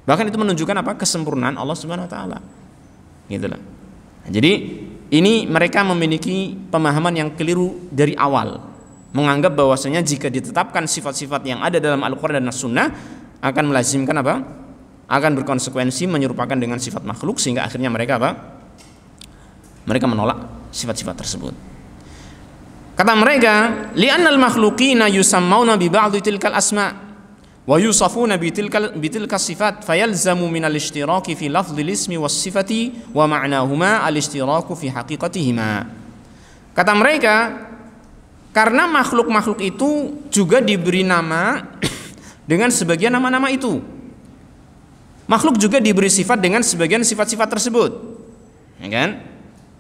Bahkan itu menunjukkan apa? Kesempurnaan Allah Subhanahu Wa Ta'ala. Gitulah. Nah, jadi ini mereka memiliki pemahaman yang keliru dari awal, menganggap bahwasanya jika ditetapkan sifat-sifat yang ada dalam Al-Quran dan As-Sunnah akan melazimkan apa? Akan berkonsekuensi menyerupakan dengan sifat makhluk, sehingga akhirnya mereka apa? Mereka menolak sifat-sifat tersebut. Kata mereka, li'annal makhluqina yusammauna bi ba'dhi tilkal asma' wa yusafuna bi tilka sifat fayalzamu min al-ishtiraki fi lafdhil ismi was sifati wa ma'nahuma al-ishtiraku fi haqiqatihima. Kata mereka, karena makhluk-makhluk itu juga diberi nama dengan sebagian nama-nama itu. Makhluk juga diberi sifat dengan sebagian sifat-sifat tersebut, ya kan?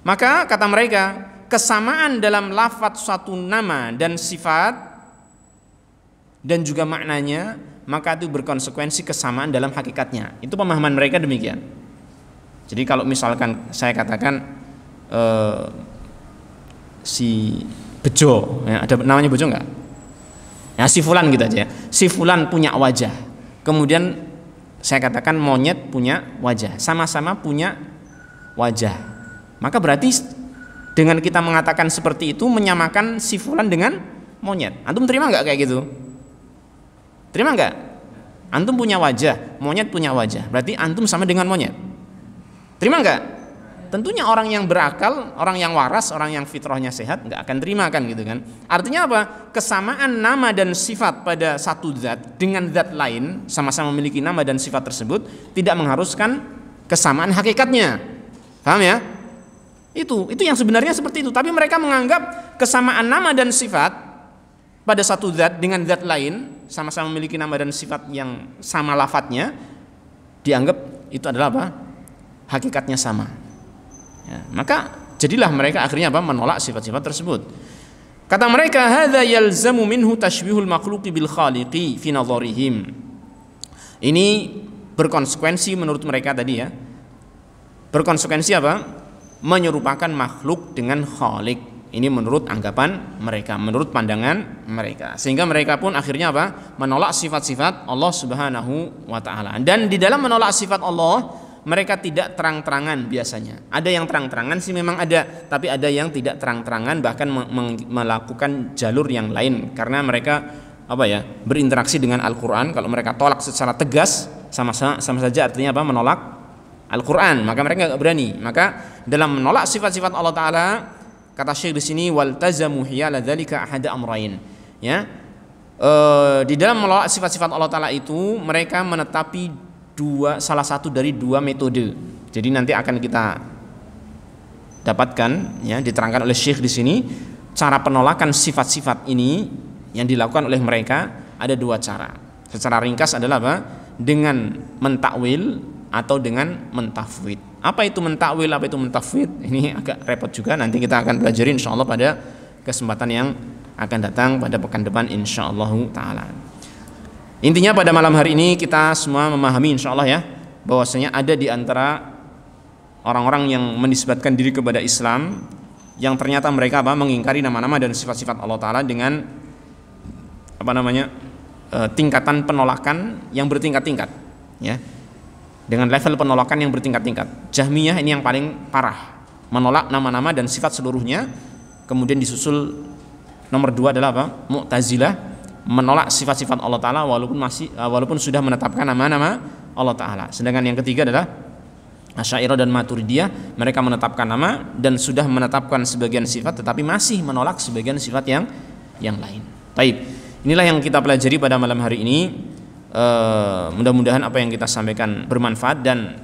Maka kata mereka, kesamaan dalam lafadz suatu nama dan sifat dan juga maknanya, maka itu berkonsekuensi kesamaan dalam hakikatnya. Itu pemahaman mereka demikian. Jadi kalau misalkan saya katakan si Bejo, ya, ada namanya Bejo enggak? Ya, si Fulan gitu aja. Si Fulan punya wajah. Kemudian saya katakan monyet punya wajah. Sama-sama punya wajah. Maka berarti dengan kita mengatakan seperti itu menyamakan si Fulan dengan monyet. Antum terima nggak kayak gitu? Terima nggak? Antum punya wajah, monyet punya wajah. Berarti antum sama dengan monyet. Terima nggak? Tentunya orang yang berakal, orang yang waras, orang yang fitrahnya sehat nggak akan terima kan gitu kan. Artinya apa? Kesamaan nama dan sifat pada satu zat dengan zat lain, sama-sama memiliki nama dan sifat tersebut, tidak mengharuskan kesamaan hakikatnya. Paham ya? Itu yang sebenarnya seperti itu. Tapi mereka menganggap kesamaan nama dan sifat pada satu zat dengan zat lain, sama-sama memiliki nama dan sifat yang sama lafadznya, dianggap itu adalah apa? Hakikatnya sama. Ya, maka jadilah mereka akhirnya apa? Menolak sifat-sifat tersebut. Kata mereka, hadza yalzamu minhu tashbihul makhluqi bil khaliqi fi nadharihim. Ini berkonsekuensi menurut mereka tadi ya. Berkonsekuensi apa? Menyerupakan makhluk dengan khalik. Ini menurut anggapan mereka, menurut pandangan mereka. Sehingga mereka pun akhirnya apa? Menolak sifat-sifat Allah Subhanahu wa taala. Dan di dalam menolak sifat Allah, mereka tidak terang-terangan biasanya. Ada yang terang-terangan sih memang ada, tapi ada yang tidak terang-terangan, bahkan melakukan jalur yang lain karena mereka apa ya? Berinteraksi dengan Al-Qur'an. Kalau mereka tolak secara tegas, sama saja artinya apa? Menolak Al-Qur'an. Maka mereka enggak berani. Maka dalam menolak sifat-sifat Allah taala, kata Syekh di sini, waltazamu hiyala dzalika ahada amrayn. Ya. Di dalam menolak sifat-sifat Allah taala itu mereka menetapi salah satu dari dua metode. Jadi nanti akan kita dapatkan ya, diterangkan oleh Syekh di sini cara penolakan sifat-sifat ini yang dilakukan oleh mereka ada dua cara. Secara ringkas adalah apa? Dengan mentakwil atau dengan mentafwid. Apa itu mentakwil, apa itu mentafwid? Ini agak repot juga. Nanti kita akan pelajari insyaallah pada kesempatan yang akan datang pada pekan depan insyaallah taala. Intinya pada malam hari ini kita semua memahami insyaallah ya, bahwasanya ada di antara orang-orang yang menisbatkan diri kepada Islam yang ternyata mereka mengingkari nama-nama dan sifat-sifat Allah taala dengan tingkatan penolakan yang bertingkat-tingkat ya. Dengan level penolakan yang bertingkat-tingkat. Jahmiyah ini yang paling parah, menolak nama-nama dan sifat seluruhnya. Kemudian disusul nomor 2 adalah Mu'tazilah, menolak sifat-sifat Allah taala walaupun sudah menetapkan nama-nama Allah taala. Sedangkan yang ketiga adalah Asy'ariyah dan Maturidiyah, mereka menetapkan nama dan sudah menetapkan sebagian sifat tetapi masih menolak sebagian sifat yang lain. Baik, inilah yang kita pelajari pada malam hari ini. Mudah-mudahan apa yang kita sampaikan bermanfaat, dan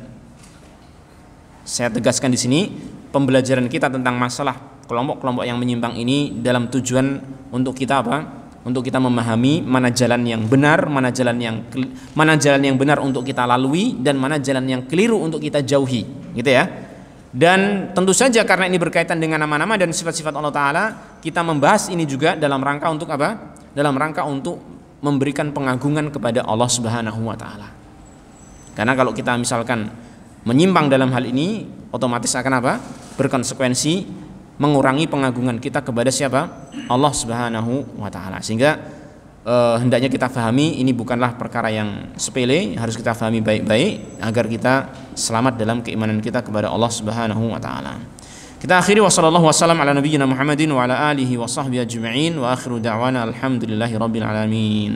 saya tegaskan di sini pembelajaran kita tentang masalah kelompok-kelompok yang menyimpang ini dalam tujuan untuk kita untuk kita memahami mana jalan yang benar, mana jalan yang benar untuk kita lalui, dan mana jalan yang keliru untuk kita jauhi, gitu ya. Dan tentu saja karena ini berkaitan dengan nama-nama dan sifat-sifat Allah taala, kita membahas ini juga dalam rangka untuk apa? Dalam rangka untuk memberikan pengagungan kepada Allah Subhanahu wa taala. Karena kalau kita misalkan menyimpang dalam hal ini, otomatis akan berkonsekuensi mengurangi pengagungan kita kepada siapa? Allah Subhanahu wa taala. Sehingga hendaknya kita fahami ini bukanlah perkara yang sepele, harus kita fahami baik-baik agar kita selamat dalam keimanan kita kepada Allah Subhanahu wa taala. Kita akhiri wa sallallahu wasallam ala nabiyyina Muhammadin wa ala alihi wa sahbihi ajma'in wa akhiru da'wana alhamdulillahi rabbil alamin.